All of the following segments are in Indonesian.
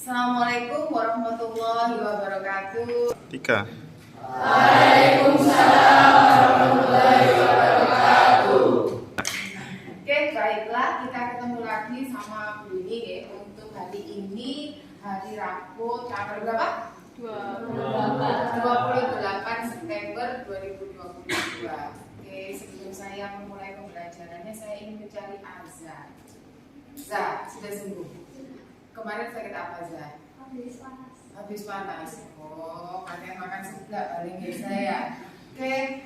Assalamualaikum warahmatullahi wabarakatuh. Tika. Waalaikumsalam warahmatullahi wabarakatuh. Oke, baiklah, kita ketemu lagi sama Bu Ini ya, untuk hari ini hari Rabu tanggal berapa? 28 September 2022. Oke, sebelum saya memulai pembelajarannya, saya ingin mencari Azza. Za, sudah sembuh? Kemarin sakit apa, Za? Habis panas. Oh, katanya makan seblak paling biasa ya. Oke,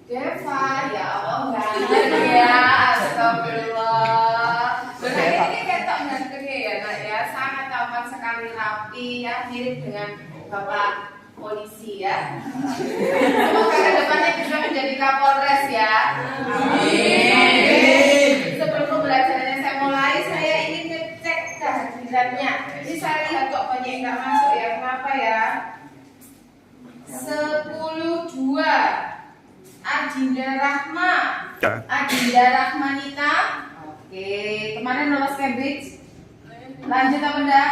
Deva, ya Allah, ganteng ya, astagfirullah. Benar ini ketok ganteng ya, Nak ya, sangat tampan sekali, rapi ya, mirip dengan Bapak polisi ya. Semoga kedepannya bisa menjadi Kapolres ya. Amin. Sebelum pembelajarannya saya mulai, saya ingin ngecek kehadirannya. Ini saya lihat kok banyak yang nggak masuk ya. Kenapa ya? 10.2 Adinda Rahma. Adinda Rahmanita. Oke, kemarin lolos Cambridge. Lanjut apa enggak?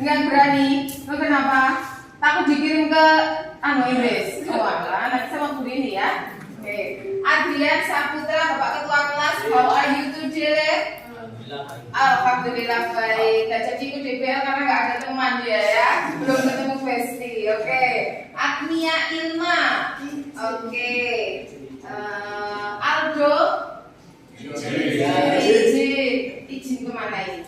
Enggak berani. Lo kenapa? Takut dikirim ke Inggris. Wah, nanti sama Bu ini ya. Oke. Adrian Saputra, Bapak Ketua Kelas, how are you today? Alhamdulillah baik. Gak jadi ikut DPL karena nggak ada teman dia ya. Belum ketemu Besti. Oke. Agnia Ilma. Oke. Aldo. Izin kemana ini?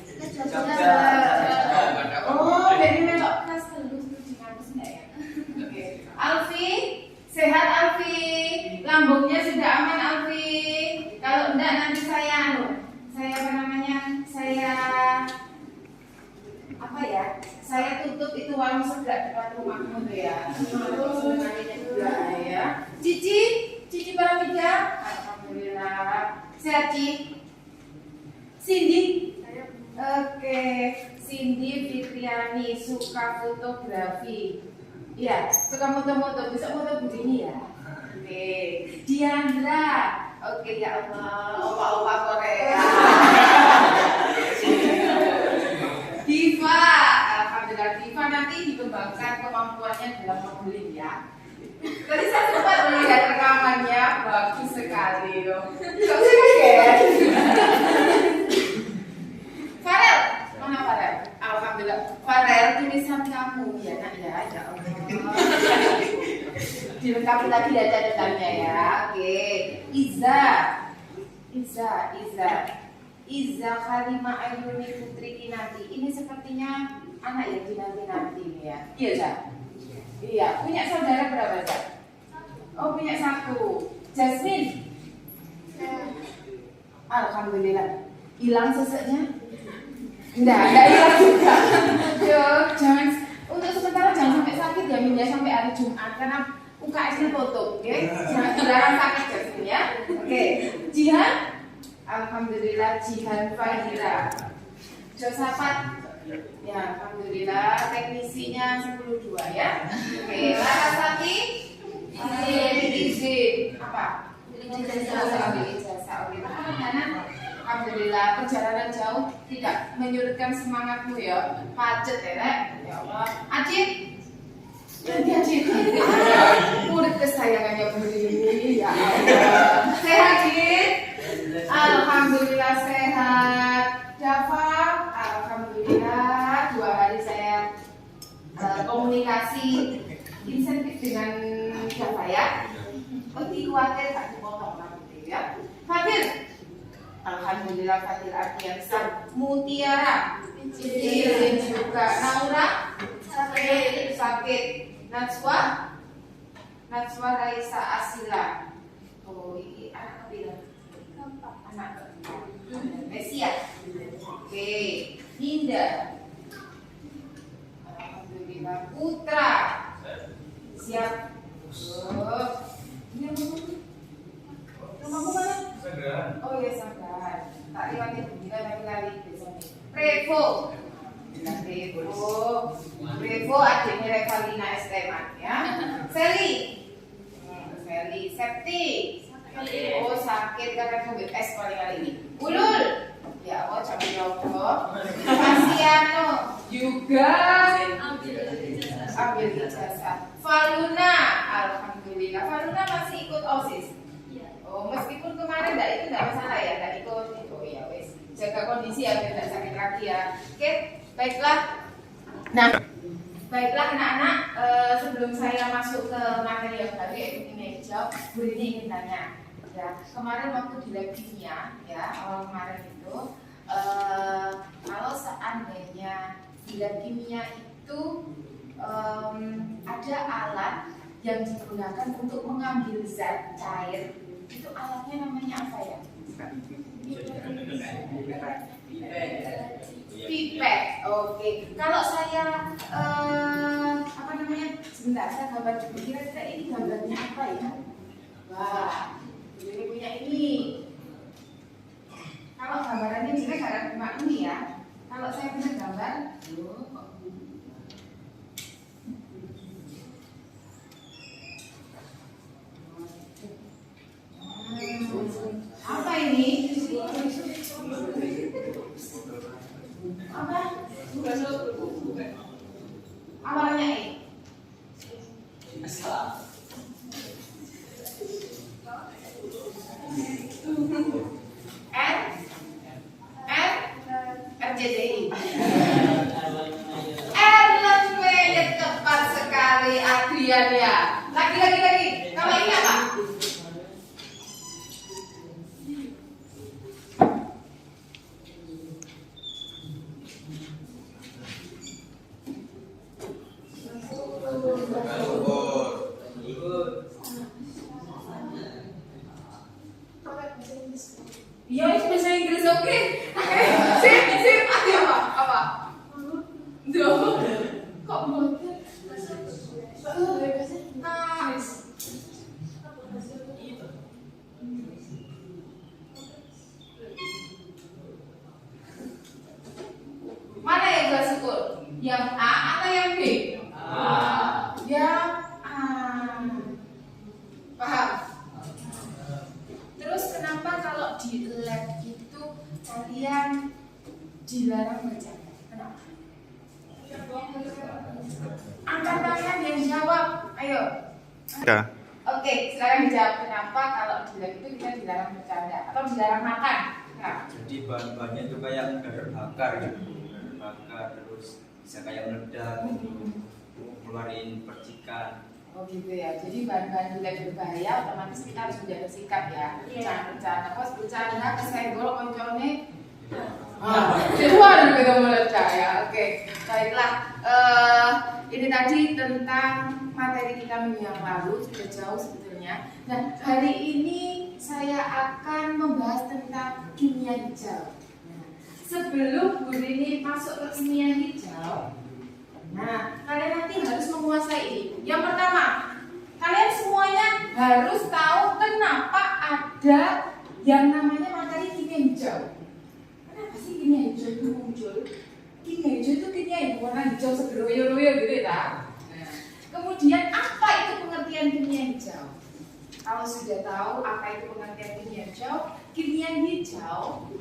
Oh, dari melok kelas telur di kampus enggak ya? Oke. Alfi, sehat Alfi. Lambungnya sudah aman Alfi. Kalau enggak nanti saya Saya tutup itu warung sebelah depan rumahmu tuh ya. Ya. Cici Paramida. Alhamdulillah. Sehat Ci. Cindy. Oke, Cindy Fitriani suka fotografi. Iya, suka foto-foto, bisa foto begini ya. Oke, Diandra. Oke, ya Allah, opa-opa Korea. Diva, alhamdulillah Diva nanti dikembangkan kemampuannya dalam modeling ya. Tadi saya sempat melihat rekamannya, bagus sekali loh. Kok sih kaget? Farel, mana Farel? Alhamdulillah, Farel tulisan kamu ya Nak ya, ya Allah. Dilengkapi lagi data-datanya ya. Oke, Iza Karimah Ayuni Putri Kinanti. Ini sepertinya anak yang dinanti-nanti nih ya. Iya, Za? Iya, punya saudara berapa, Za? Oh, punya satu. Jasmine. Alhamdulillah. Hilang seseknya? Enggak hilang juga. Yo, jangan untuk sementara jangan sampai sakit ya, Min ya, sampai hari Jumat karena UKS-nya tutup, oke? Jangan dilarang sakit Jasmine ya. Oke. Jihan? Alhamdulillah Jihan Fahira. Josafat? Ya, alhamdulillah teknisinya 10.2 ya. Oke, Larasati? Izin. Apa? Ijazah. Alhamdulillah perjalanan jauh tidak menyurutkan semangatmu ya. Macet ya, Rek. Ya Allah. Acit? Ganti Acit. Murid kesayangannya Bu ini ya Allah. Sehat, Acit? Alhamdulillah sehat. Jafar? Alhamdulillah 2 hari saya komunikasi insentif dengan Jafar ya. Lebih khawatir tak dipotong nanti ya. Fadil? Alhamdulillah Fadil Ardiansa. Mutiara? Izin juga. Naura? Sakit. Najwa Raisa Asila. Oh, ini anak bilang. Anak Mesia. Oke. Ninda. Alhamdulillah. Putra. Siap. Ini rumahmu mana? Oh iya Sanggar. Tak lewati begini lagi lari besok. Revo adiknya Revalina Esteman ya. Sally. Septi. Oh sakit karena COVID paling kali ini. Ulul. Ya Allah, capek Allah. Pasiano juga Ambil ijazah. Faluna, alhamdulillah. Faluna masih ikut OSIS. Oh, meskipun kemarin itu enggak masalah ya, enggak ikut itu ya wes. Jaga kondisi ya biar tidak sakit lagi ya. Oke, baiklah. Nah, baiklah anak-anak, sebelum saya masuk ke materi yang baru yaitu kimia hijau, Bu Rini ingin tanya. Ya, kemarin waktu di lab kimia ya, awal kemarin itu kalau seandainya di lab kimia itu ada alat yang digunakan untuk mengambil zat cair, itu alatnya namanya apa ya? Pipet. Oke. Kalau saya apa namanya? Sebentar, saya gambar dulu. Kira-kira ini gambarnya apa ya? Wah, ini punya ini. Kalau gambarannya jelek ada cuma ini ya. Kalau saya punya gambar, apa ini? Apa? Awalnya E. RJDI. Erlen Weyet tepat sekali Adrian ya. Lagi. Kalau ini apa? Ya itu bahasa Inggris oke. Sip. Apa? Duh. Kok bodoh? Mana yang gak syukur? Yang A atau yang B? Yang A. Paham? Terus kenapa kalau di lab itu kalian dilarang bercanda? Kenapa? Angkat tangan yang jawab. Ayo. Ya. Oke, silakan dijawab kenapa kalau di lab itu kita dilarang bercanda atau dilarang makan? Kenapa? Jadi bahan-bahannya itu kayak udara bakar gitu, terus bisa kayak meledak, keluarin percikan. Oh gitu ya. Jadi bahan-bahan juga berbahaya, otomatis kita harus menjaga sikap ya. Jangan bercanda. Pas bercanda kesenggol koncolnya. Keluar juga meledak ya. Oke. Baiklah. Ini tadi tentang materi kita minggu yang lalu, sudah jauh sebetulnya. Nah, hari ini saya akan membahas tentang kimia hijau. Nah, sebelum Bu Rini masuk ke kimia hijau, nah, kalian nanti harus menguasai ini. Yang pertama, kalian semuanya harus tahu kenapa ada yang namanya materi kimia hijau. Kenapa sih kimia hijau itu muncul? Kimia hijau itu kimia yang warna hijau segeroyo-royo gitu ya. Nah, kemudian apa itu pengertian kimia hijau? Kalau sudah tahu apa itu pengertian kimia hijau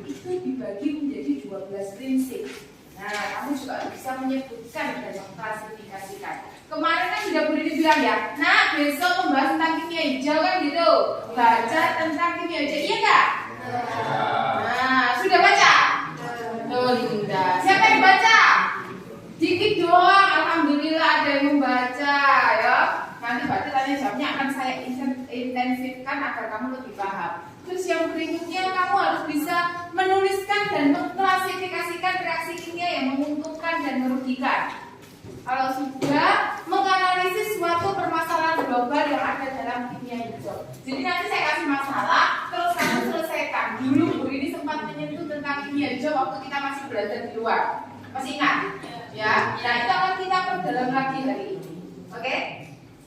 itu dibagi menjadi 12 prinsip. Nah, kamu juga bisa menyebutkan dan mengklasifikasikan. Kemarin kan sudah Bu Rini bilang ya, nah besok membahas tentang kimia hijau kan gitu. Baca tentang kimia hijau, iya nggak? Nah, sudah baca? Linda. Siapa yang baca? Dikit doang, alhamdulillah ada yang membaca ya. Nanti baca tanya jawabnya akan saya intensifkan agar kamu lebih paham. Terus yang berikutnya kamu harus bisa menuliskan dan mengklasifikasikan reaksi kimia yang menguntungkan dan merugikan. Kalau sudah menganalisis suatu permasalahan global yang ada dalam kimia hijau. Jadi nanti saya kasih masalah, terus kamu selesaikan. Dulu Bu Rini sempat menyentuh tentang kimia hijau waktu kita masih belajar di luar. Masih ingat? Ya. Nah itu akan kita perdalam lagi hari ini. Oke?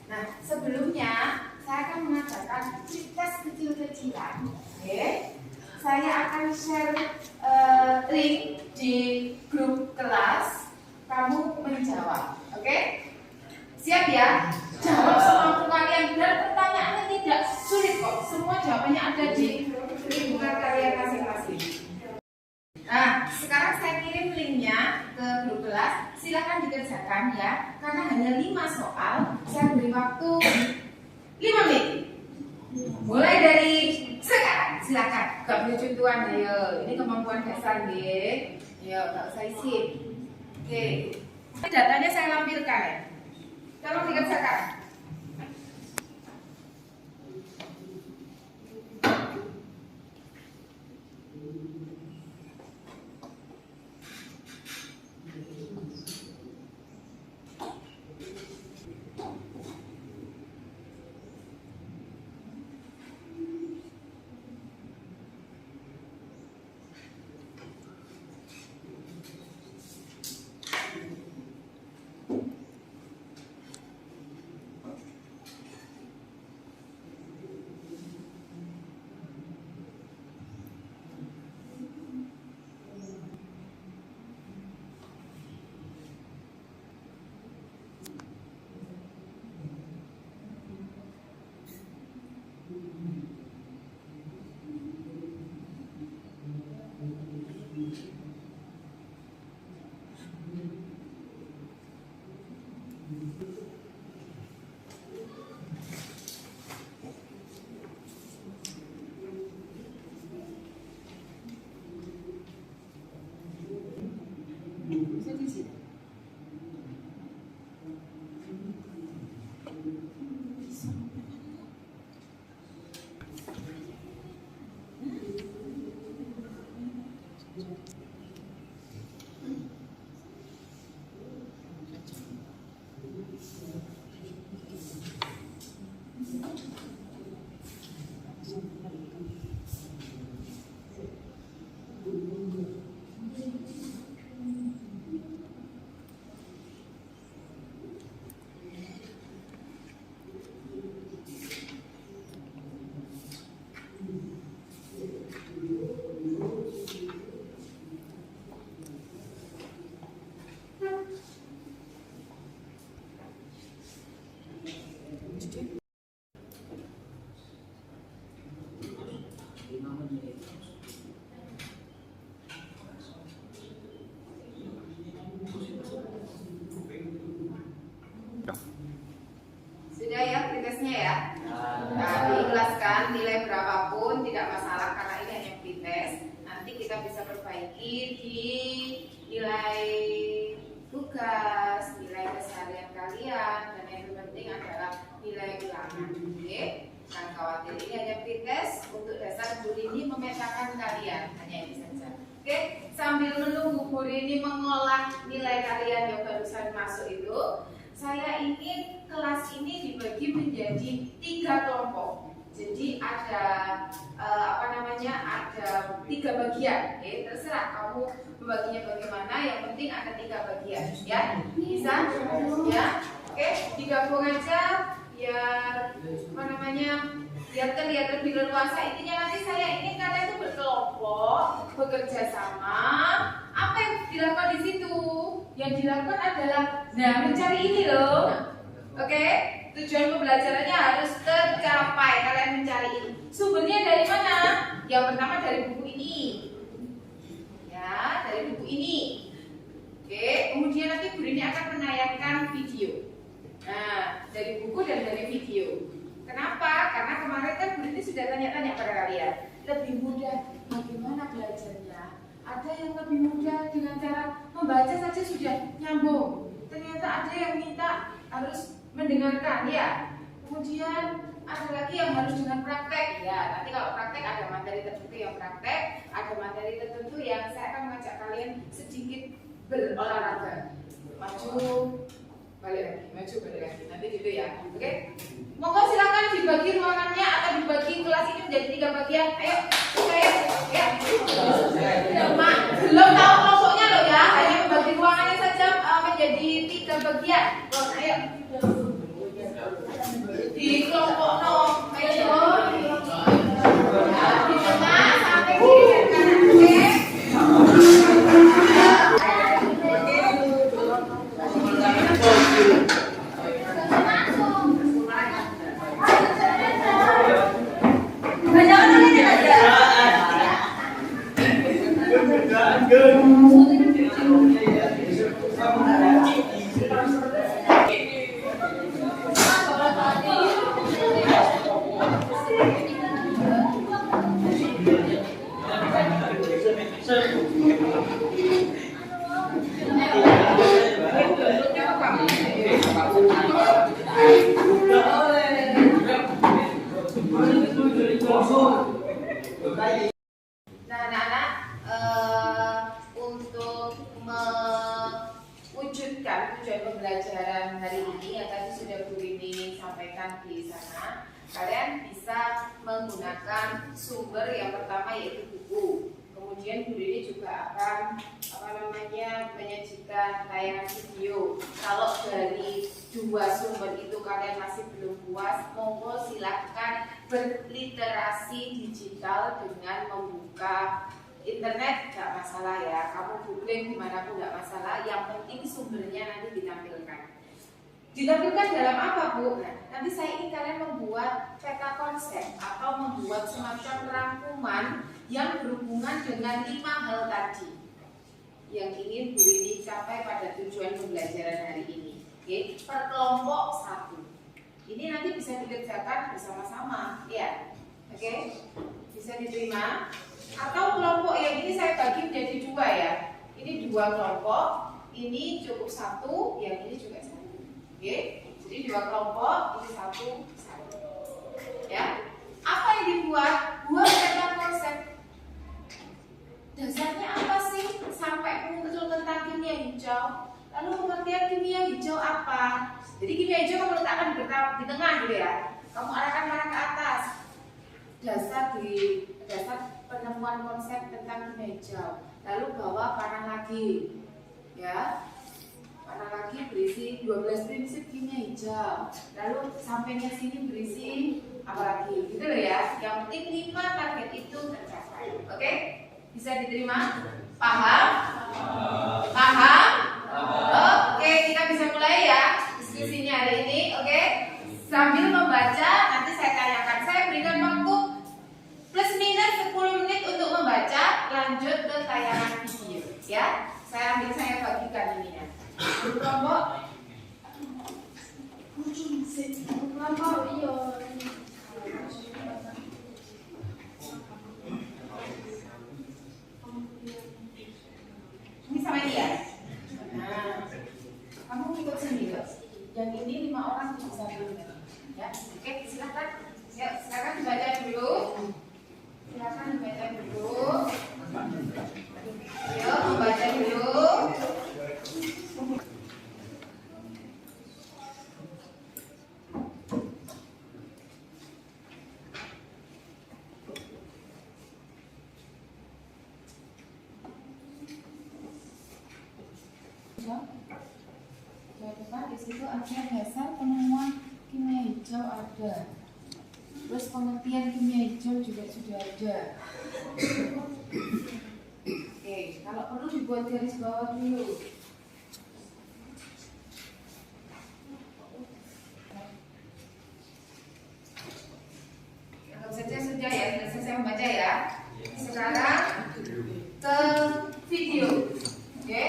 Nah sebelumnya saya akan mengajarkan tes kecil-kecilan. Oke? Saya akan share link di grup kelas. Kamu menjawab, oke? Siap ya? Jawab semampu kalian dan pertanyaannya tidak sulit kok. Semua jawabannya ada di lingkungan kalian masing-masing. Nah, sekarang saya kirim linknya ke grup kelas. Silakan silakan dikerjakan ya, karena hanya 5 soal. Saya beri waktu 5 menit. Mulai dari sekarang, silakan. Gak punya contohan, ayo. Ini kemampuan dasar, nggih. Ayo, tak usah isi. Oke. Datanya saya lampirkan ya. Tolong dikerjakan. Sudah ya pretestnya ya. Nah, diikhlaskan nilai berapapun tidak masalah karena ini hanya pretest. Nanti kita bisa perbaiki di nilai tugas, nilai keseharian kalian, dan yang terpenting adalah nilai ulangan. Oke, jangan khawatir, ini hanya pretest untuk dasar Bu Rini memetakan kalian, hanya ini saja. Oke, sambil menunggu Bu Rini mengolah nilai kalian yang barusan masuk itu, saya ingin kelas ini dibagi menjadi 3 kelompok. Jadi ada ada 3 bagian. Terserah kamu membaginya bagaimana. Yang penting ada 3 bagian, ya. Bisa, ya. Oke, digabung aja biar biar terlihat lebih leluasa. Intinya nanti saya ingin kalian itu berkelompok, bekerja sama. Apa yang dilakukan di situ? Yang dilakukan adalah mencari ini loh. Oke, tujuan pembelajarannya harus tercapai. Kalian mencari ini. Sumbernya dari mana? Yang pertama dari buku ini. Ya, dari buku ini. Oke, kemudian nanti Bu Rini akan menayangkan video. Nah, dari buku dan dari video. Kenapa? Karena kemarin kan Bu Rini sudah tanya-tanya pada kalian. Lebih mudah bagaimana belajarnya? Ada yang lebih mudah dengan cara membaca saja sudah nyambung. Ternyata ada yang minta harus mendengarkan, ya. Kemudian ada lagi yang harus dengan praktek, ya. Nanti kalau praktek ada materi tertentu yang praktek, ada materi tertentu yang saya akan mengajak kalian sedikit berolahraga. Maju, balik lagi, maju, balik lagi. Nanti gitu ya, oke? Monggo silakan dibagi ruangannya atau dibagi kelas ini menjadi 3 bagian. Ayo, saya, ya. Belum tahu kelompoknya loh ya, hanya membagi ruangannya saja menjadi 3 bagian. Ayo. Di kelompok no, ayo. Di tengah sampai kiri dan kanan, oke? Good. deskripsikan tujuan pembelajaran hari ini yang tadi sudah Bu Rini sampaikan di sana. Kalian bisa menggunakan sumber yang pertama yaitu buku. Kemudian Bu Rini juga akan menyajikan tayangan video. Kalau dari dua sumber itu kalian masih belum puas, monggo silahkan berliterasi digital dengan membuka internet, nggak masalah ya. Kamu googling dimanapun nggak masalah. Yang penting sumbernya nanti ditampilkan. Ditampilkan dalam apa, Bu? Nah, nanti saya ingin kalian membuat peta konsep atau membuat semacam rangkuman yang berhubungan dengan 5 hal tadi yang ingin Bu Rini capai pada tujuan pembelajaran hari ini. Oke, per kelompok 1. Ini nanti bisa dikerjakan bersama-sama, ya. Oke, bisa diterima. Atau kelompok yang ini saya bagi menjadi 2 ya. Ini 2 kelompok, ini cukup 1, yang ini juga 1. Oke, jadi 2 kelompok, ini 1. Ya, apa yang dibuat? Buat peta konsep. Dasarnya apa sih sampai muncul tentang kimia hijau? Lalu pengertian kimia hijau apa? Jadi kimia hijau kamu letakkan di tengah gitu ya. Kamu arahkan mana ke atas? Dasar penemuan konsep tentang kimia hijau. Lalu bawa panah lagi, ya. Panah lagi berisi 12 prinsip kimia hijau. Lalu sampainya sini berisi apa lagi? Gitu loh ya. Yang penting 5 target itu tercapai. Oke? Bisa diterima? Paham? Paham? Oke, kita bisa mulai ya diskusinya hari ini. Oke? Sambil membaca, nanti saya tanyakan. Saya berikan waktu plus minus 10 menit untuk membaca. Lanjut ke tayangan video, ya. Saya bagikan ininya. Kelompok iya. Ini sama dia. Nah, kamu ikut sendiri. Yang ini 5 orang bisa dulu. Ya, oke, silakan. Ya, silakan dibaca dulu. Silakan dibaca dulu. Ayo, membaca dulu. Di situ ada dasar penemuan kimia hijau ada. Terus pengertian kimia hijau juga sudah ada. Oke, kalau perlu dibuat garis bawah dulu. Anggap saja sudah ya, sudah selesai membaca ya. Sekarang ke video. Oke,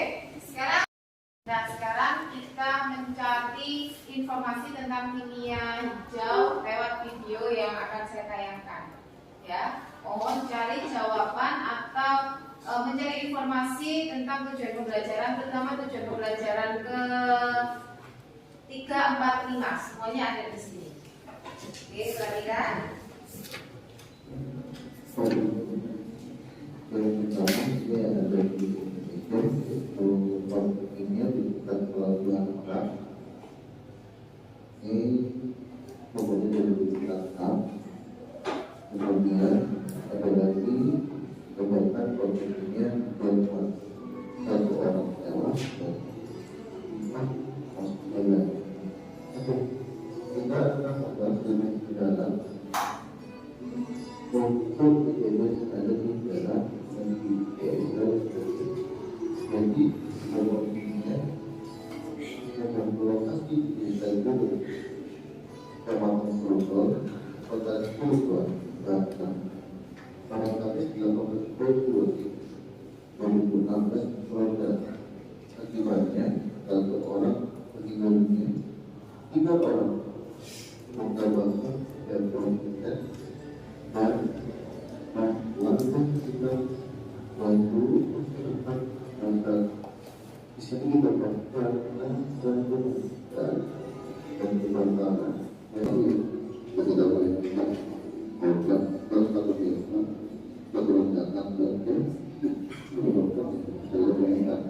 sekarang kita mencari informasi tentang kimia hijau lewat video yang akan saya tayangkan. Ya, mohon cari jawaban atau mencari informasi tentang tujuan pembelajaran, terutama tujuan pembelajaran ke 3, 4, 5. Semuanya ada di sini. Oke, perhatikan. Yang pertama ini ada di ini bukan pelabuhan Merak. Ini pokoknya dari belakang. Kemudian ada lagi kebanyakan konfliknya dengan 1 orang tewas dan 5 hospital. Kita akan membahas lebih dalam untuk bebas ada di dalam dan di jadi pokoknya yang berlokasi di desa itu Kecamatan Grogol, Kota Cirebon, Banten. Pada Kamis 18 Februari 2016 melanda. Akibatnya 1 orang meninggal dunia, 3 orang luka bakar dan penyakit dan langsung kita bantu dan di sini kita melakukan dan kebanggaan. Jadi kita boleh melakukan satu biasa keberangkatan dan menyebabkan saya mengingat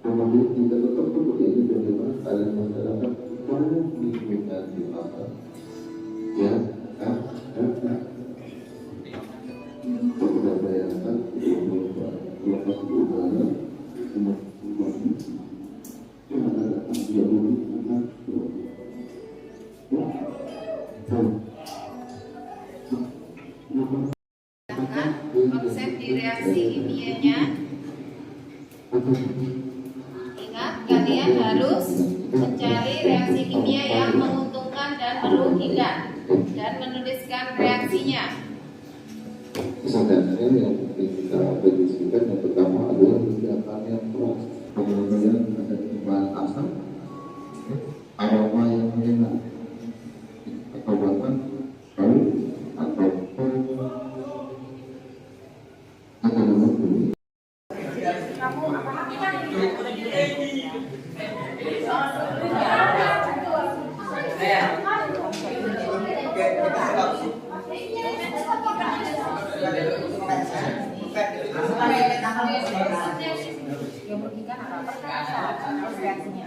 Kemudian kita tetap ini bagaimana kalian masyarakat perlu diminta di pasar, ya, sudah bayangkan lepas udara, cuma ada dia dulu, konsep di reaksi kimianya. Ingat, kalian harus mencari reaksi kimia yang menguntungkan dan merugikan dan menuliskan reaksinya. Sebenarnya yang kita predisikan yang pertama adalah tindakan yang keras, kemudian ada perubahan asam, aroma yang enak, atau bahkan bau ataupun ada bulu. Yang merugikan apa? Terus reaksinya.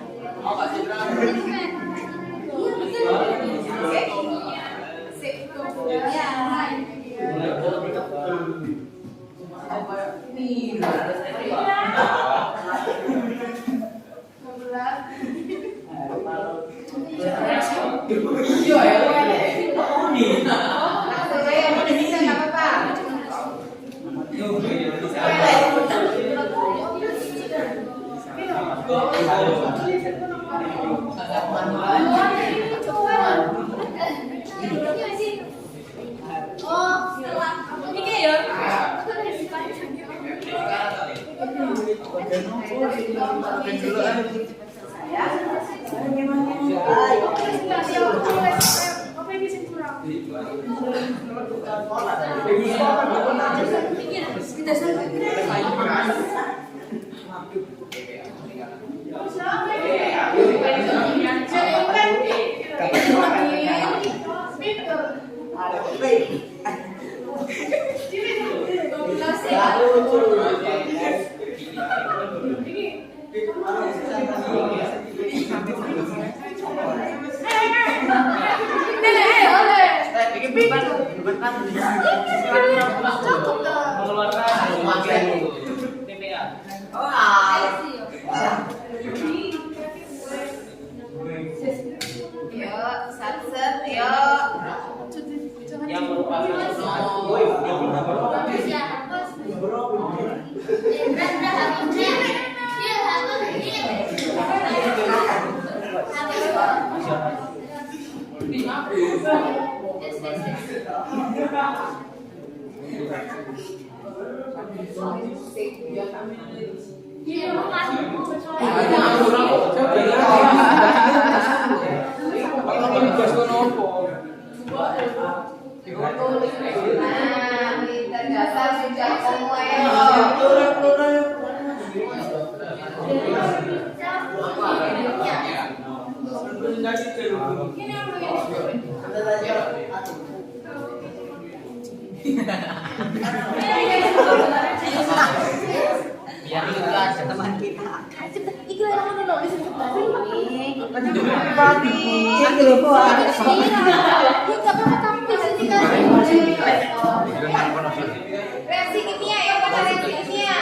Reaksi kimia ya, apa reaksi kimia?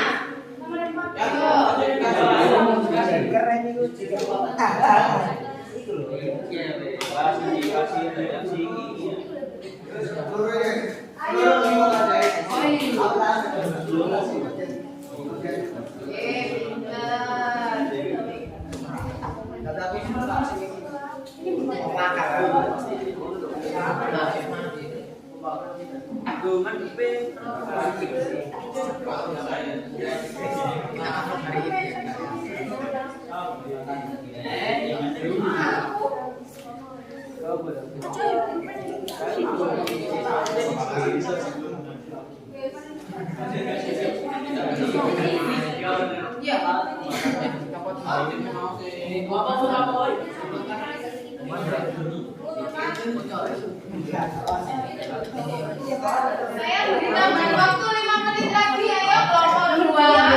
Ayo. Saya beri tambahan waktu 5 menit lagi. Ayo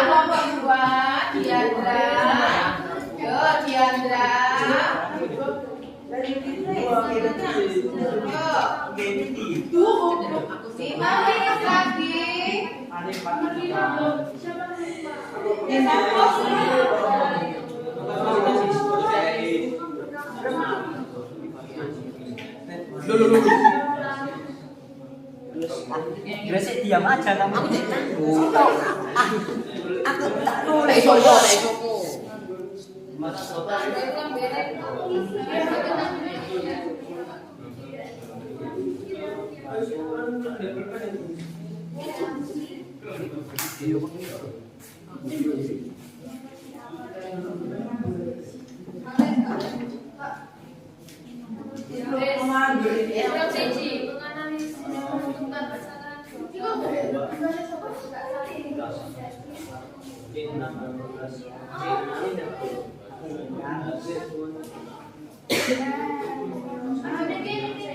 kelompok 2, Diandra. Yo, Diandra. Yo. 5 menit lagi. Biasa diam aja kamu. Aku tak boleh soyo nek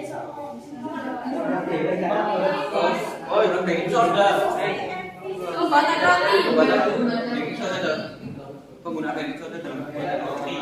isoku. Oh, itu baking soda. Baking soda. Pengguna baking soda dalam membuat roti.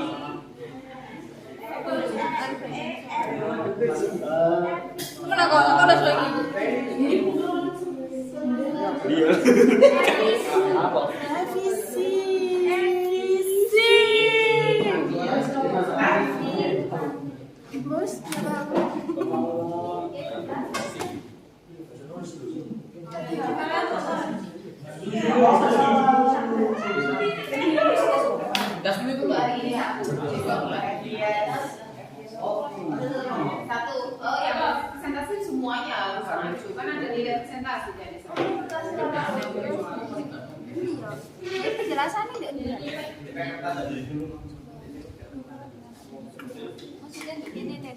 Satu, yang presentasi semuanya harus lucu kan ada nilai presentasi dari sana. Ini penjelasannya enggak benar. Maksudnya begini deh.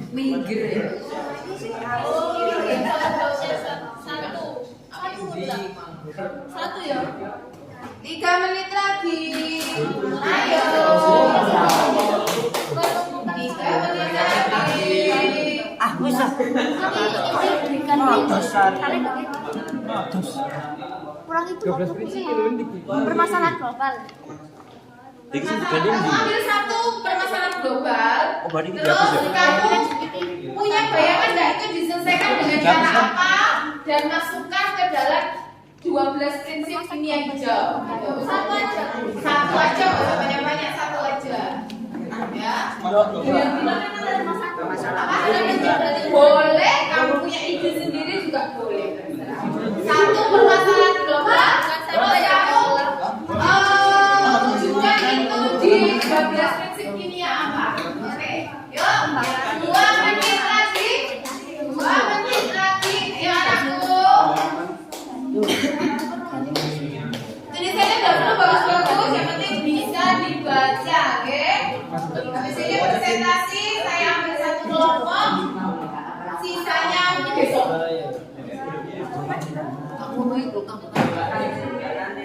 Minggir ya. Satu ya. 3 menit lagi. Ayo. 3 menit lagi. Ah, wis ah. Kurang itu permasalahan global. Kamu ambil satu permasalahan global. Oh, berarti Terus kamu punya bayangan nggak itu diselesaikan dengan cara apa dan masukkan ke dalam 12 prinsip kimia hijau. Gitu. Satu aja, nggak usah banyak-banyak, satu aja. Ya. Boleh, kamu punya ide sendiri juga boleh. Satu permasalahan global, terus kamu juga itu di 12 prinsip kimia apa? Oke, yuk 2 menit lagi, 2 menit lagi, ayo anakku. Tulisannya nggak perlu bagus-bagus, yang penting bisa dibaca, oke? Habis ini presentasi, saya ambil satu kelompok, sisanya besok.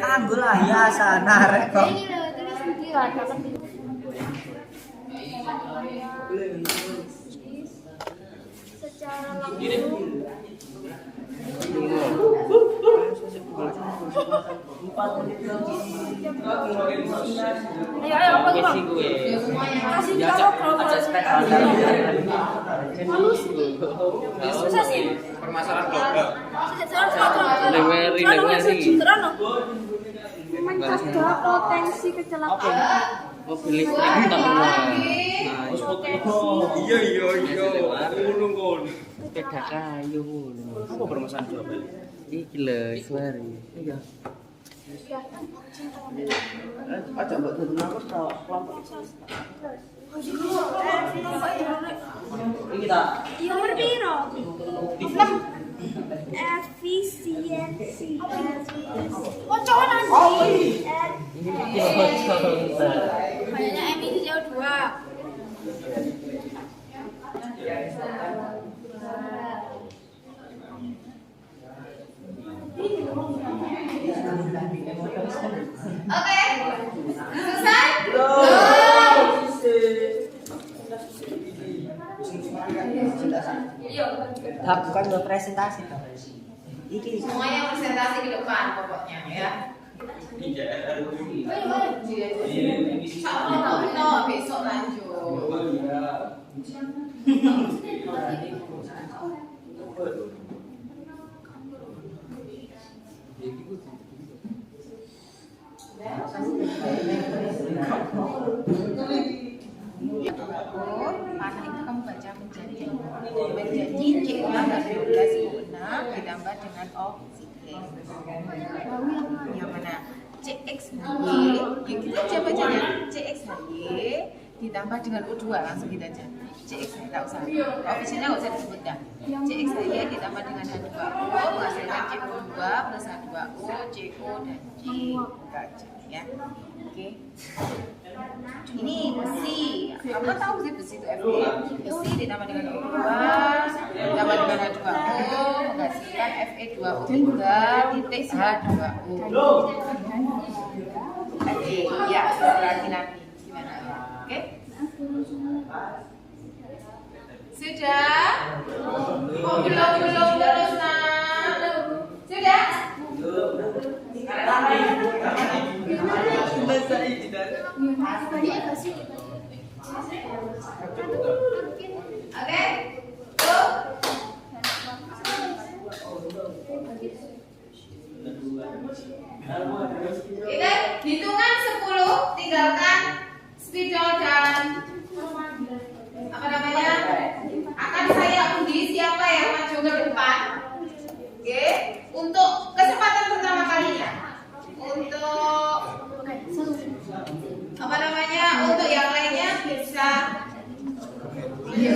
Anggo lah ya sana rek kok. Ini loh, tulis video dapat video. Secara langsung. Ayo, apa gimana? Ya semuanya. Kasih tahu global. Susah sih. Permasalahan global. Lenggeri. Mencegah potensi kecelakaan. Mobil listrik tak Iya. Ngono kon. sepeda kayu. Apa permasalahan global? Iki lho, suari. Iya. Aja mbak dulu aku kelompok. Ini tak. Nomor piro? Efisiensi. Kocokan anjing. Kayaknya emisi CO2. Oke. Selesai? Bukan buat presentasi toh. Iki Semuanya presentasi di depan pokoknya ya. Sama besok lanjut. Panah itu kamu baca menjadi C-nya dari 12,6 ditambah dengan oksigen. Yang mana? CXY, yang kita aja bacanya CXY ditambah dengan O2, langsung kita aja. CXY, tak usah. Ofisialnya nggak usah disebut dah. CXY ditambah dengan H2O menghasilkan CO2 plus H2O, CO dan J. Buka aja ya. Oke. Ini besi. Kamu tahu sih besi itu Fe. Besi ditambah dengan O2 ditambah dengan H2O menghasilkan Fe2O3 titik H2O. Oke, ya, berarti nanti gimana ya? Oke? Sudah? Oh, belum lulus nak. Sudah? Oke? Tuh. Oke, hitungan 10 tinggalkan spidol dan apa namanya? Akan saya undi siapa yang maju ke depan. Oke, untuk kesempatan pertama kalinya. Untuk apa namanya? Untuk yang lainnya bisa Oke,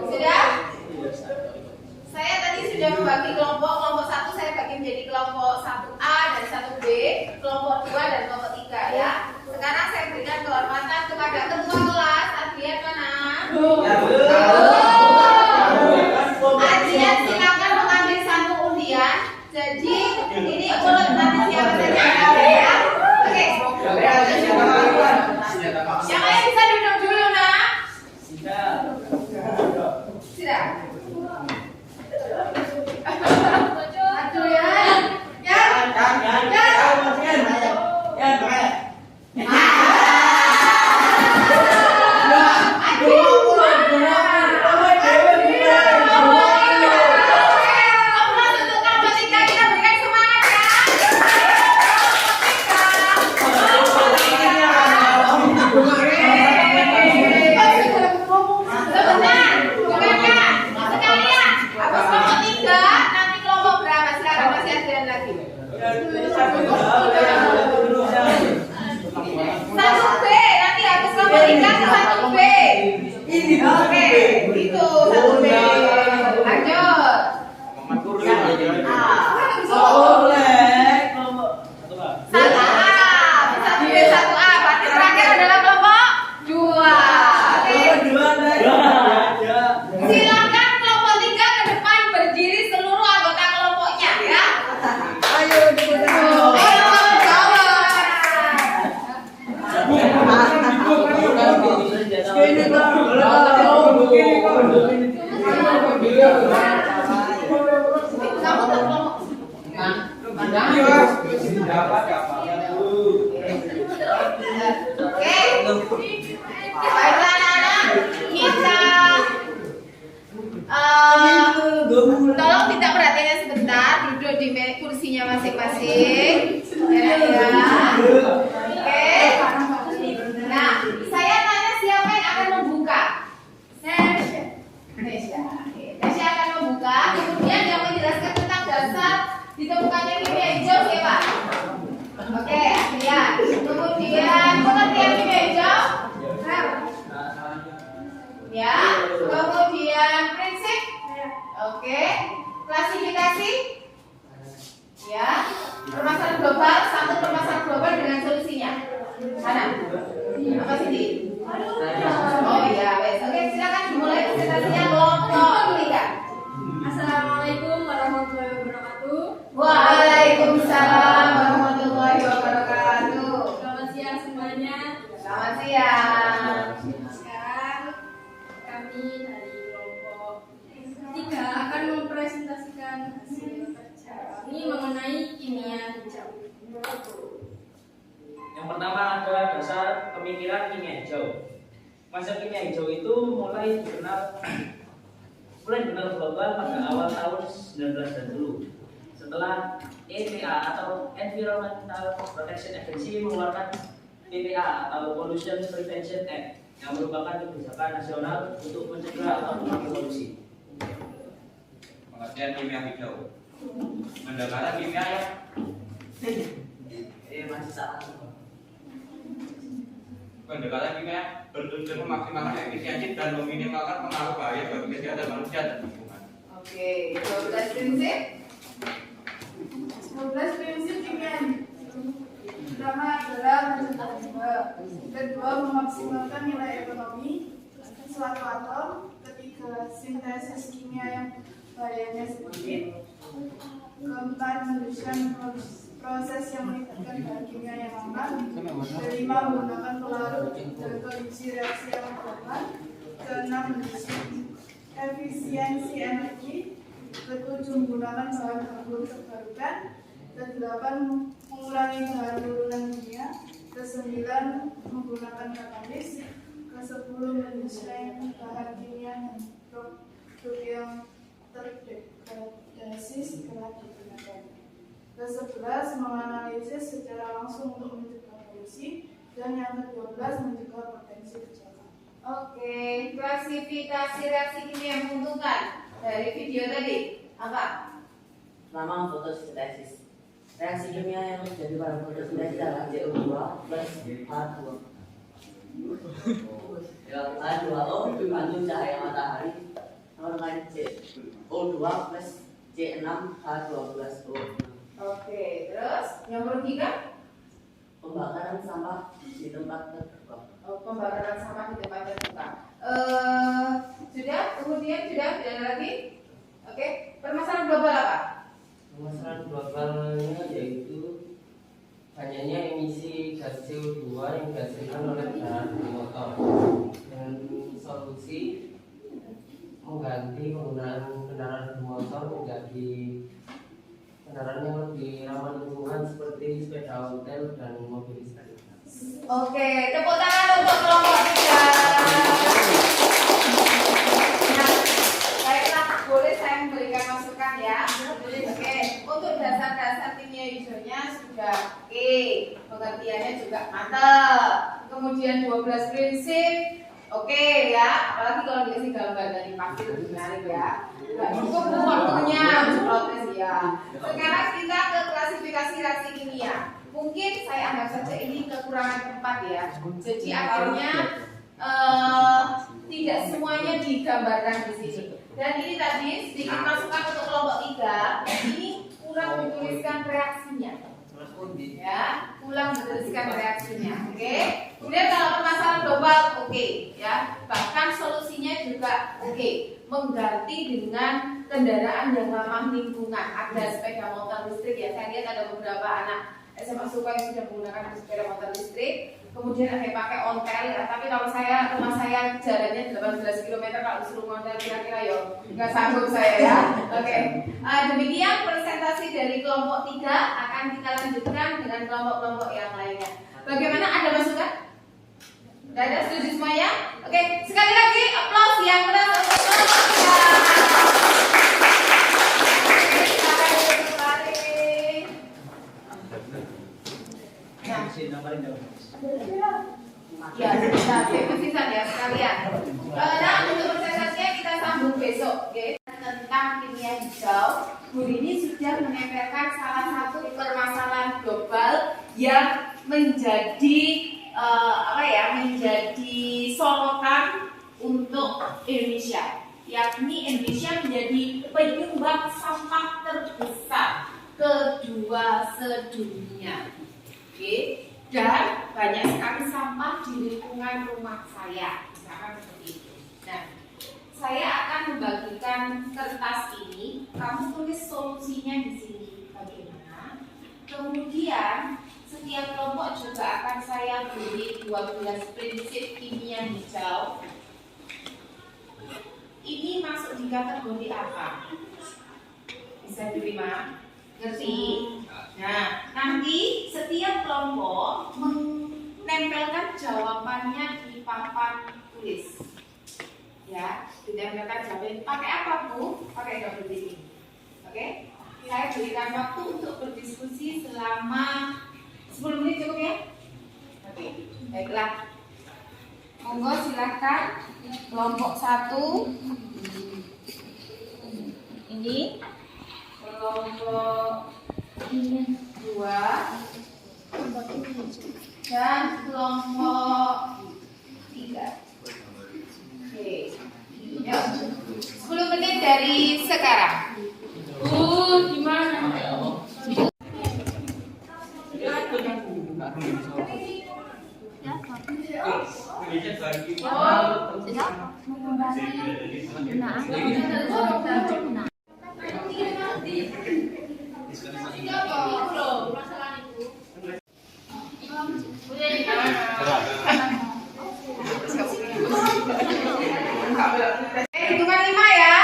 sudah? Saya tadi sudah membagi kelompok 1 saya bagi menjadi kelompok 1A dan 1B, kelompok 2 dan kelompok 3 ya. Sekarang saya berikan kehormatan kepada ketua kelas. Adrian mana? Adrian silakan mengambil satu undian. Jadi ini urut nanti siapa saja yang ada ya. Oke. Yang lain bisa duduk dulu nak. Sudah. Aduh ya. Ya. Satu B, nanti habis kelompok 3 ke 1 B. Oke, itu 1 B. Lanjut. Satu B, 1A. Berarti terakhir adalah kelompok 2. Silakan kelompok 3 ke depan berdiri seluruh anggota kelompoknya ya. Ayo baiklah anak-anak, kita tolong minta perhatiannya sebentar, duduk di kursinya masing-masing. Ya. Oke. Nah, saya tanya siapa yang akan membuka? Nesya. Nesya akan membuka. Kemudian yang menjelaskan tentang dasar ditemukannya kimia hijau siapa? Oke, ya. Kemudian pengertian kimia hijau? Ya. Kemudian prinsip? Oke. Klasifikasi? Ya. Permasalahan global, satu permasalahan global dengan solusinya. Mana? Apa sih? Oh iya, wes. Oke, silakan dimulai presentasinya kelompok 3. Assalamualaikum warahmatullahi wabarakatuh. Waalaikumsalam warahmatullahi wabarakatuh. Selamat siang semuanya. Selamat siang. Sekarang kami dari kelompok 3 akan mempresentasikan hasil kerja kami mengenai kimia hijau. Yang pertama adalah dasar pemikiran kimia hijau. Konsep kimia hijau itu mulai dikenal global pada awal tahun 1990 setelah EPA atau Environmental Protection Agency mengeluarkan PPA atau Pollution Prevention Act yang merupakan kebijakan nasional untuk mencegah atau mengurangi polusi. Pengertian kimia hijau. Pendekatan kimia yang Masih salah. pendekatan kimia bertujuan memaksimalkan efisiensi dan meminimalkan pengaruh bahaya bagi kesehatan manusia dan lingkungan. Oke, 12 prinsip. 12 prinsip kimia. Pertama adalah mencegah limbah. Kedua, memaksimalkan nilai ekonomi suatu atom. Ketiga, sintesis kimia yang bahayanya sedikit. Keempat, meneruskan proses yang melibatkan bahan kimia yang aman. Kelima, menggunakan pelarut dan kondisi reaksi yang aman. Keenam, efisiensi energi. Ketujuh, menggunakan bahan baku terbarukan. Kedelapan, mengurangi bahan turunan kimia. Kesembilan, menggunakan katalis. Kesepuluh, mendesain bahan kimia dan produk yang terdegradasi setelah digunakan. Ke-11, menganalisis secara langsung untuk mencegah polusi. Dan yang ke-12, mencegah potensi kecelakaan. Oke, klasifikasi reaksi kimia yang menguntungkan dari video tadi apa? Pertama, fotosintesis. Reaksi kimia yang terjadi pada fotosintesis adalah CO2 plus H2. H2O mengandung cahaya matahari sama dengan CO2 plus C6H12O. Oke, terus yang merugikan? Pembakaran sampah di tempat terbuka. Oh, pembakaran sampah di tempat terbuka. Sudah, kemudian sudah, tidak ada lagi. Oke, permasalahan global apa? Permasalahan globalnya yaitu banyaknya emisi gas CO2 yang dihasilkan oleh kendaraan bermotor, dengan solusi mengganti penggunaan kendaraan bermotor menjadi kendaraan yang lebih ramah lingkungan seperti sepeda ontel dan mobil listrik. Oke, tepuk tangan untuk kelompok 3. Nah, baiklah, boleh saya memberikan masukan ya. Oke, untuk dasar-dasar kimia hijaunya sudah oke, pengertiannya juga mantap. Kemudian 12 prinsip, oke ya. Apalagi kalau dikasih gambar dari pasti lebih menarik ya. Nggak cukup waktunya untuk protes ya. Sekarang kita ke klasifikasi spesifikasi reaksi kimia. Mungkin saya anggap saja ini kekurangan tempat ya. Jadi akhirnya tidak semuanya digambarkan di sini. Dan ini tadi sedikit masukan untuk kelompok 3. Ini kurang menuliskan reaksinya. Ya, ulang menuliskan reaksinya. Oke. Kemudian kalau permasalahan global, oke, ya. Bahkan solusinya juga oke. Mengganti dengan kendaraan yang ramah lingkungan. Ada sepeda motor listrik ya. Saya lihat ada beberapa anak SMA Suka yang sudah menggunakan sepeda motor listrik. Kemudian ada yang pakai ontel ya. Tapi kalau rumah saya jalannya 18 km, kalau disuruh ontel kira-kira ya nggak sanggup saya ya. Oke. Demikian presentasi dari kelompok 3. Akan kita lanjutkan dengan kelompok-kelompok yang lainnya. Bagaimana, ada masukan? Tidak ada, setuju semuanya? Oke, sekali lagi aplaus yang keras untuk kelompok 3. Ya, bisa ya sekalian. Nah, untuk presentasinya kita sambung besok, oke? Tentang kimia hijau. Bu Rini sudah menempelkan salah satu permasalahan global yang menjadi menjadi sorotan untuk Indonesia, yakni Indonesia menjadi penyumbang sampah terbesar kedua sedunia. Oke. Dan banyak sekali sampah di lingkungan rumah saya, misalkan seperti itu. Nah, saya akan membagikan kertas ini. Kamu tulis solusinya di sini bagaimana. Kemudian setiap kelompok juga akan saya beri 12 prinsip kimia hijau. Ini masuk di kategori apa? Bisa diterima? Ngerti? Nah, nanti setiap kelompok menempelkan jawabannya di papan tulis. Ya, ditempelkan jawabannya. Pakai apa, Bu? Pakai double ticking. Oke? Saya berikan waktu untuk berdiskusi selama 10 menit cukup ya? Oke, baiklah. Monggo silakan. Kelompok 1 ini, kelompok 2 dan kelompok 3. Oke. Yuk. 10 menit dari sekarang. Gimana? Hitungan 5 ya.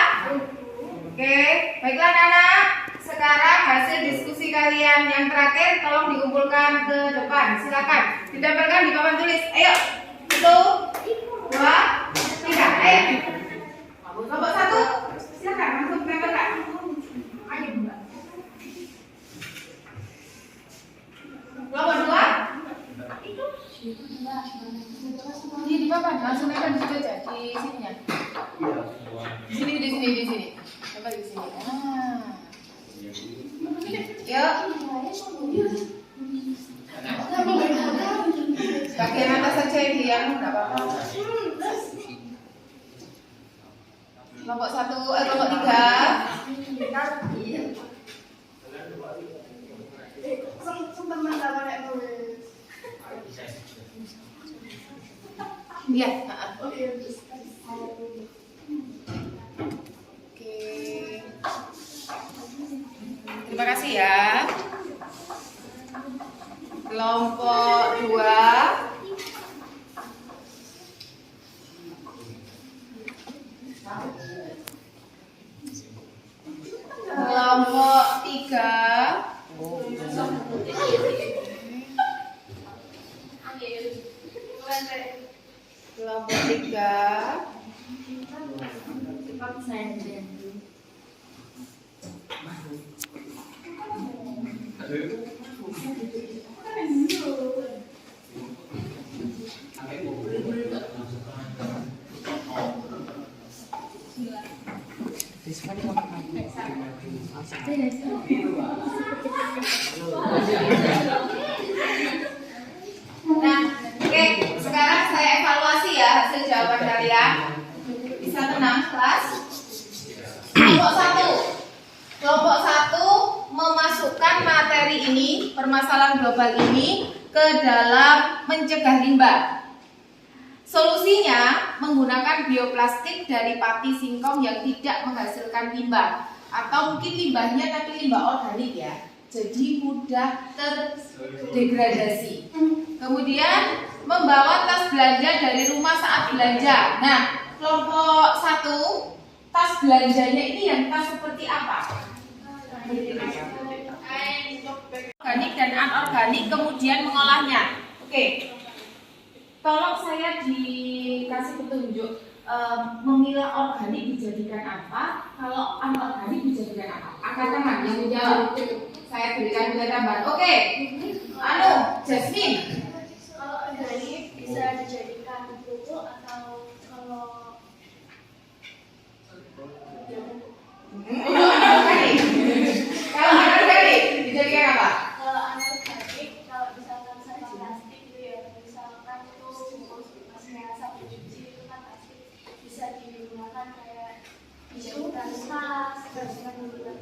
Oke, baiklah anak-anak. Sekarang hasil diskusi kalian yang terakhir tolong dikumpulkan ke depan. Silakan ditempelkan di papan tulis. Ayo. 1, 2, 3. Ayo. Kelompok 1. Silakan langsung tempelkan. Ayo, Mbak. Kelompok 2. Ini di papan, langsung tempel di situ aja, di sininya. Di sini. Tempel di sini. Yuk. Bagian atas saja ini yang enggak apa-apa. Kelompok 1, kelompok 3. Iya. Oke. Terima kasih ya. Kelompok 2. Kelompok 3. Kelompok 3. Nah, oke, sekarang saya evaluasi ya hasil jawaban kalian. Bisa tenang, kelas. Kelompok satu memasukkan materi ini, permasalahan global ini ke dalam mencegah limbah. Solusinya menggunakan bioplastik dari pati singkong yang tidak menghasilkan limbah, atau mungkin limbahnya tapi limbah organik ya, jadi mudah terdegradasi. Kemudian membawa tas belanja dari rumah saat belanja. Nah, kelompok satu, tas belanjanya ini yang tas seperti apa? Organik dan anorganik, kemudian mengolahnya. Oke, tolong saya dikasih petunjuk, memilah organik dijadikan apa, kalau anorganik dijadikan apa? Angkat tangan yang menjawab. Saya berikan juga tambahan. Oke, Jasmine. Kalau organik bisa dijadikan pupuk atau kalau Kalau anorganik dijadikan apa? kalau anorganik, kalau misalkan sampah plastik itu ya, misalkan itu bungkus bekas sabun cuci itu kan plastik bisa digunakan kayak tisu, tas, dan menggunakan.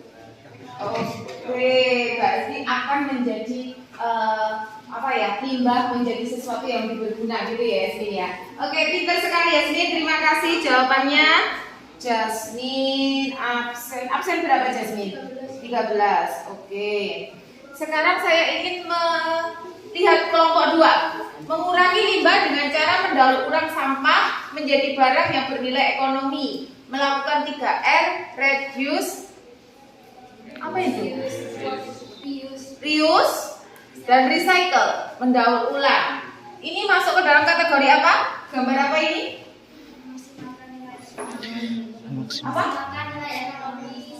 Oke, berarti akan menjadi limbah menjadi sesuatu yang berguna gitu ya Yasmin ya. Oke, pintar sekali Yasmin, terima kasih jawabannya. Jasmine absen berapa Jasmine? 13. Oke. Sekarang saya ingin melihat kelompok 2. Mengurangi limbah dengan cara mendaur ulang sampah menjadi barang yang bernilai ekonomi. Melakukan 3R, reduce, apa itu? Reuse dan recycle, mendaur ulang. Ini masuk ke dalam kategori apa? Gambar apa ini? Apa?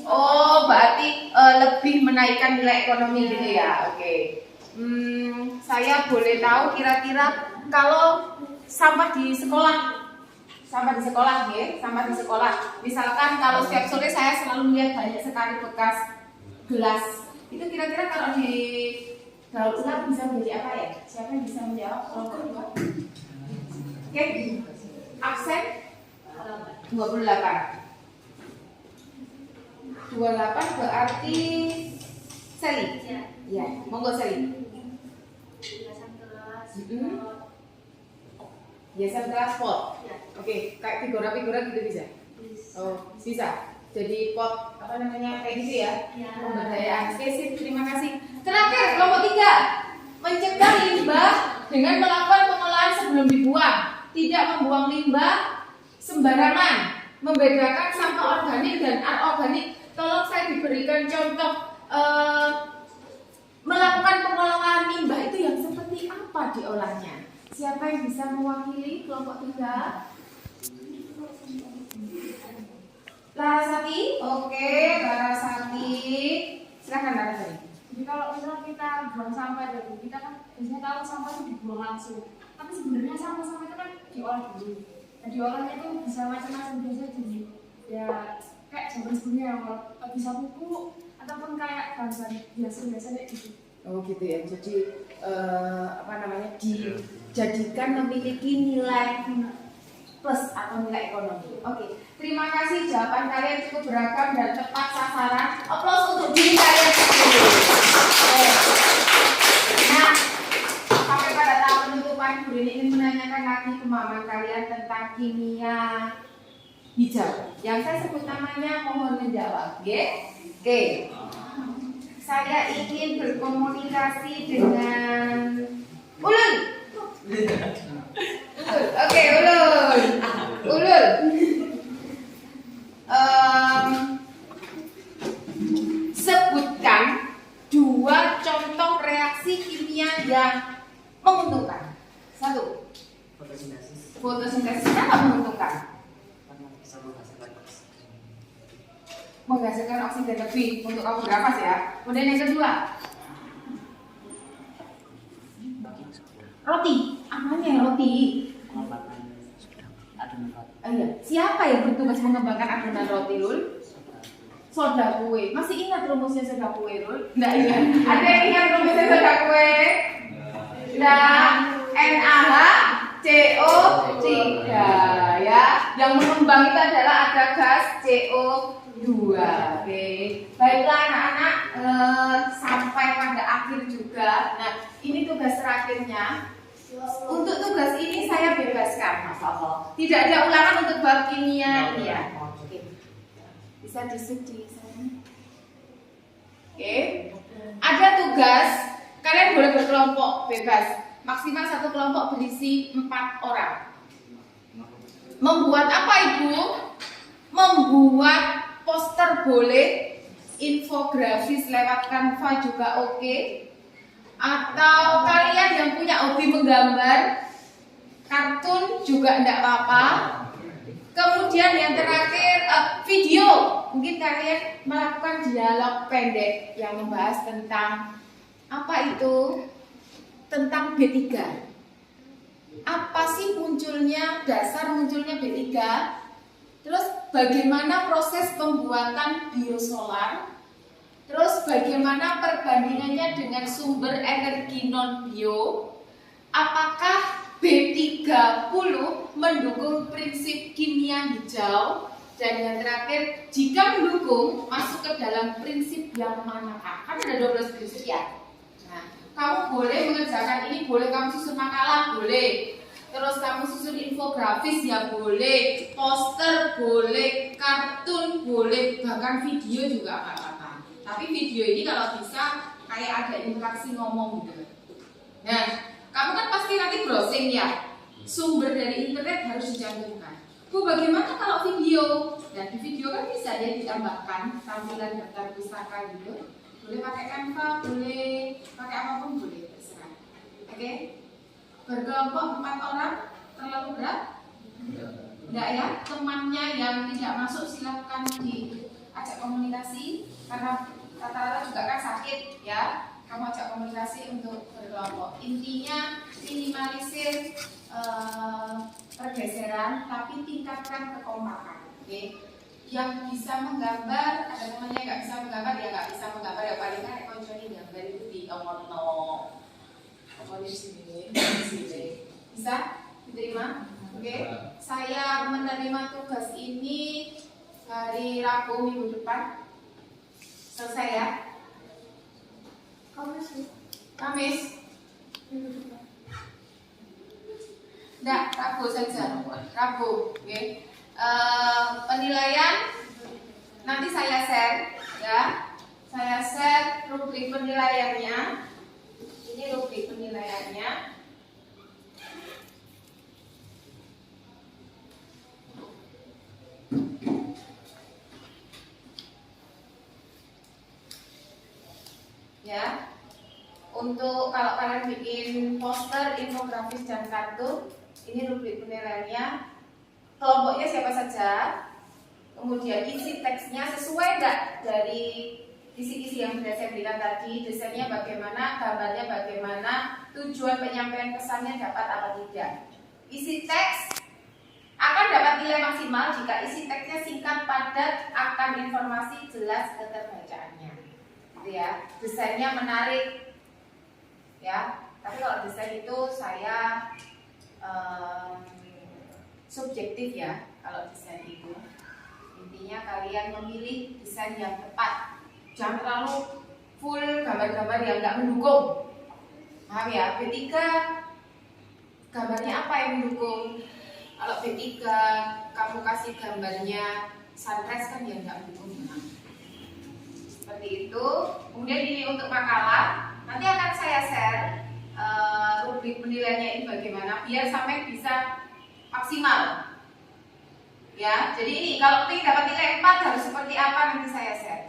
Oh, berarti lebih menaikkan nilai ekonomi gitu ya. Oke. Saya boleh tahu kira-kira kalau sampah di sekolah, misalkan kalau setiap sore saya selalu melihat banyak sekali bekas gelas. Itu kira-kira kalau di daur ulang bisa menjadi apa ya? Siapa yang bisa menjawab? Kelompok 2. Oke. Absen 28. 28 berarti Sally. Ya, monggo Sally. Hiasan kelas pot. Oke, kayak figura-figura gitu bisa. Oh, bisa. Jadi pot apa namanya kayak gitu ya? Pemberdayaan. Oke, sip, terima kasih. Terakhir kelompok 3. Mencegah limbah dengan melakukan pengolahan sebelum dibuang. Tidak membuang limbah sembarangan. Membedakan sampah organik dan anorganik. Tolong saya diberikan contoh melakukan pengolahan limbah itu yang seperti apa diolahnya? Siapa yang bisa mewakili kelompok 3? Larasati, oke, Larasati. Silakan Larasati. Jadi kalau misalnya kita buang sampah dulu, kita kan biasanya tahu sampah itu dibuang langsung. Tapi sebenarnya sampah-sampah itu kan diolah dulu. Nah, diolahnya itu bisa macam-macam, biasa jadi ya kayak zaman sebelumnya yang bisa pupuk ataupun kayak bahan biasa kayak gitu. Oh gitu ya. Jadi dijadikan memiliki nilai plus atau nilai ekonomi. Oke, terima kasih jawaban kalian cukup beragam dan tepat sasaran. Aplaus untuk diri kalian sendiri. Nah, sampai pada tahap penutupan guru ini ingin menanyakan lagi pemahaman kalian tentang kimia hijau. Yang saya sebut namanya mohon menjawab. Oke. Saya ingin berkomunikasi dengan Ulul. Oke, Ulul. Sebutkan 2 contoh reaksi kimia yang menguntungkan. 1. Fotosintesis kenapa menguntungkan? Menghasilkan oksigen lebih untuk kamu bernafas ya. Kemudian yang kedua, roti. Apanya yang roti? Iya. Siapa yang bertugas mengembangkan adonan roti, Lul? soda kue. Masih ingat rumusnya soda kue, Rul? Nggak ingat. Ada yang ingat rumusnya soda kue? Nah, NaHCO3 ya. Yang mengembang itu adalah ada gas CO2. Oke. Baiklah anak-anak, sampai pada akhir juga. Nah, ini tugas terakhirnya. Untuk tugas ini saya bebaskan. Tidak ada ulangan untuk bab kimia ini ya. Oke. Bisa di sana. Oke. Ada tugas, kalian boleh berkelompok bebas. Maksimal satu kelompok berisi 4 orang. Membuat apa Ibu? Membuat poster boleh, infografis lewat Canva juga oke. Atau kalian yang punya hobi menggambar, kartun juga enggak apa-apa. Kemudian yang terakhir video. Mungkin kalian melakukan dialog pendek yang membahas tentang apa itu? Tentang B3. Apa sih munculnya, dasar munculnya B3? Terus bagaimana proses pembuatan biosolar? Terus bagaimana perbandingannya dengan sumber energi non-bio? Apakah B30 mendukung prinsip kimia hijau? Dan yang terakhir, jika mendukung, masuk ke dalam prinsip yang manakah? Kan ada 12 prinsip ya? Nah, kamu boleh mengerjakan ini, boleh kamu susun makalah, boleh. Terus kamu susun infografis ya boleh, poster boleh, kartun boleh, bahkan video juga nggak apa-apa. Tapi video ini kalau bisa kayak ada interaksi ngomong gitu. Nah, kamu kan pasti nanti browsing ya, sumber dari internet harus dicantumkan. Bu, bagaimana kalau video? Dan di video kan bisa ya ditambahkan tampilan daftar pustaka gitu. Boleh pakai Canva, boleh pakai apapun boleh, terserah. Oke? Berkelompok 4 orang, terlalu berat? Enggak ya? Temannya yang tidak masuk silahkan diajak komunikasi. Karena rata-rata juga kan sakit ya, kamu ajak komunikasi untuk berkelompok. Intinya minimalisir pergeseran, tapi tingkatkan kekompakan. Oke? Yang bisa menggambar, ada temannya nggak bisa menggambar, ya nggak bisa menggambar, ya paling kan konjoni gambar itu di omong di sini, bisa diterima? Oke? Saya menerima tugas ini hari Rabu minggu depan. Selesai ya? Kamis? Enggak, Rabu saja. Rabu, oke. Penilaian nanti saya share ya. Saya share rubrik penilaiannya. Ini rubrik penilaiannya. Ya, untuk kalau kalian bikin poster, infografis dan kartun, ini rubrik penilaiannya. Kelompoknya siapa saja, kemudian isi teksnya sesuai nggak dari isi-isi yang sudah saya bilang tadi, desainnya bagaimana, gambarnya bagaimana, tujuan penyampaian pesannya dapat apa tidak. Isi teks akan dapat nilai maksimal jika isi teksnya singkat, padat, akan informasi jelas keterbacaannya. Ya, desainnya menarik ya, tapi kalau desain itu saya subjektif ya. Kalau desain itu intinya kalian memilih desain yang tepat, jangan terlalu full gambar-gambar yang nggak mendukung. Paham ya? B3 gambarnya apa yang mendukung? Kalau B3 kamu kasih gambarnya sunrise kan ya nggak mendukung. Seperti itu. Kemudian ini untuk makalah, nanti akan saya share rubrik penilaiannya ini bagaimana biar sampai bisa maksimal ya. Jadi ini kalau ingin dapat nilai 4 harus seperti apa nanti saya share.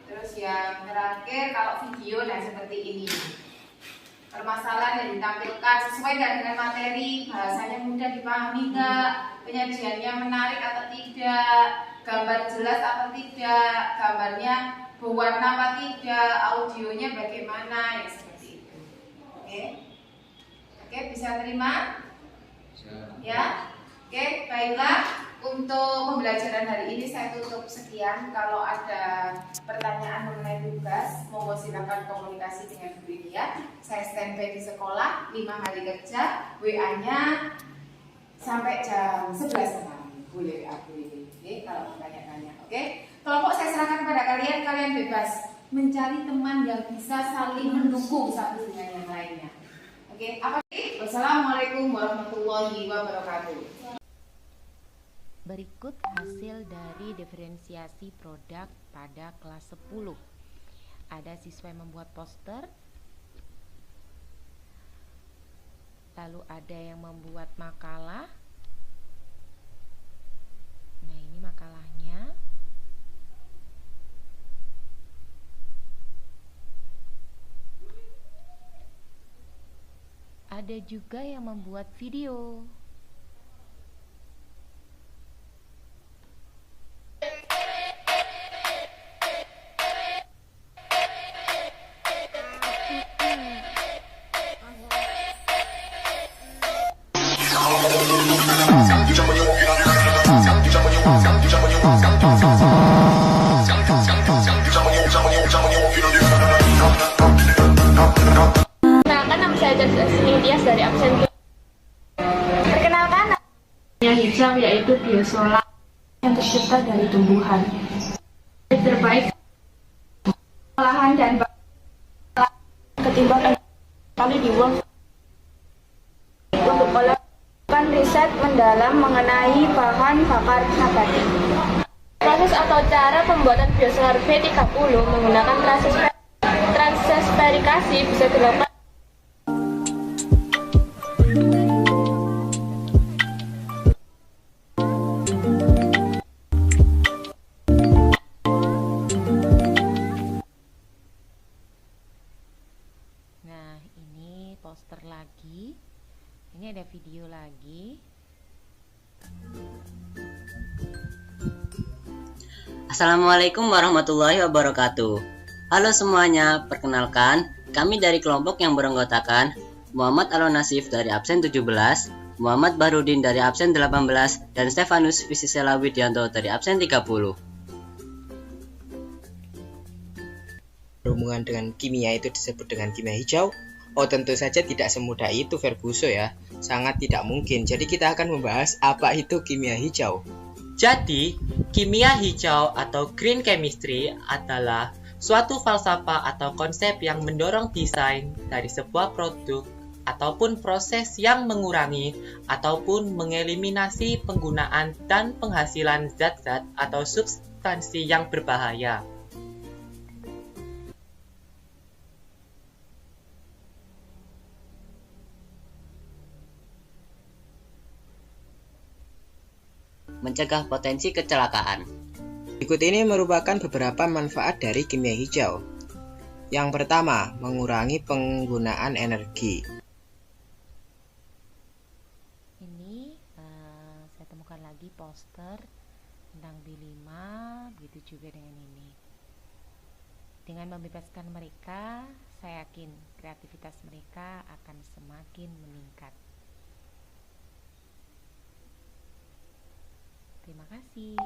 Terus yang terakhir kalau video dan seperti ini, permasalahan yang ditampilkan sesuai nggak dengan materi, bahasanya mudah dipahami nggak, penyajiannya menarik atau tidak, gambar jelas atau tidak, gambarnya berwarna apa tidak, audionya bagaimana, ya seperti itu. Oke, bisa terima? Ya, oke, baiklah. untuk pembelajaran hari ini saya tutup sekian. Kalau ada pertanyaan mengenai tugas, monggo silakan komunikasi dengan Bu Lydia. Saya standby di sekolah 5 hari kerja, WA-nya sampai jam 11 malam. Boleh WA Bu Lydia. Oke, kalau bertanya-tanya. Oke, kelompok saya serahkan kepada kalian. Kalian bebas mencari teman yang bisa saling mendukung satu dengan yang lainnya. Oke, apa? Wassalamualaikum warahmatullahi wabarakatuh. Berikut hasil dari diferensiasi produk pada kelas 10. Ada siswa yang membuat poster, lalu ada yang membuat makalah. Nah, ini makalahnya. Ada juga yang membuat video. Perkenalkan, nama saya Jasmine Tias dari absen. Perkenalkan, namanya hijau yaitu biosola yang tercipta dari tumbuhan. Terbaik olahan dan ketimbang kali dibuang. Untuk melakukan riset mendalam mengenai bahan bakar nabati. Proses atau cara pembuatan biosolar B30 menggunakan transesperikasi bisa dilakukan. Nah, ini poster lagi. Ini ada video lagi. Assalamualaikum warahmatullahi wabarakatuh. Halo semuanya, perkenalkan kami dari kelompok yang beranggotakan Muhammad Alonasif dari absen 17, Muhammad Barudin dari absen 18, dan Stefanus Fisisela Widianto dari absen 30. Berhubungan dengan kimia itu disebut dengan kimia hijau? Oh, tentu saja tidak semudah itu, Ferguso ya. Sangat tidak mungkin. Jadi kita akan membahas apa itu kimia hijau. Jadi, kimia hijau atau green chemistry adalah suatu falsafah atau konsep yang mendorong desain dari sebuah produk ataupun proses yang mengurangi ataupun mengeliminasi penggunaan dan penghasilan zat-zat atau substansi yang berbahaya. Mencegah potensi kecelakaan. Berikut ini merupakan beberapa manfaat dari kimia hijau. Yang pertama, mengurangi penggunaan energi. Ini saya temukan lagi poster tentang B5, begitu juga dengan ini. Dengan membebaskan mereka, saya yakin kreativitas mereka akan semakin meningkat. Terima kasih.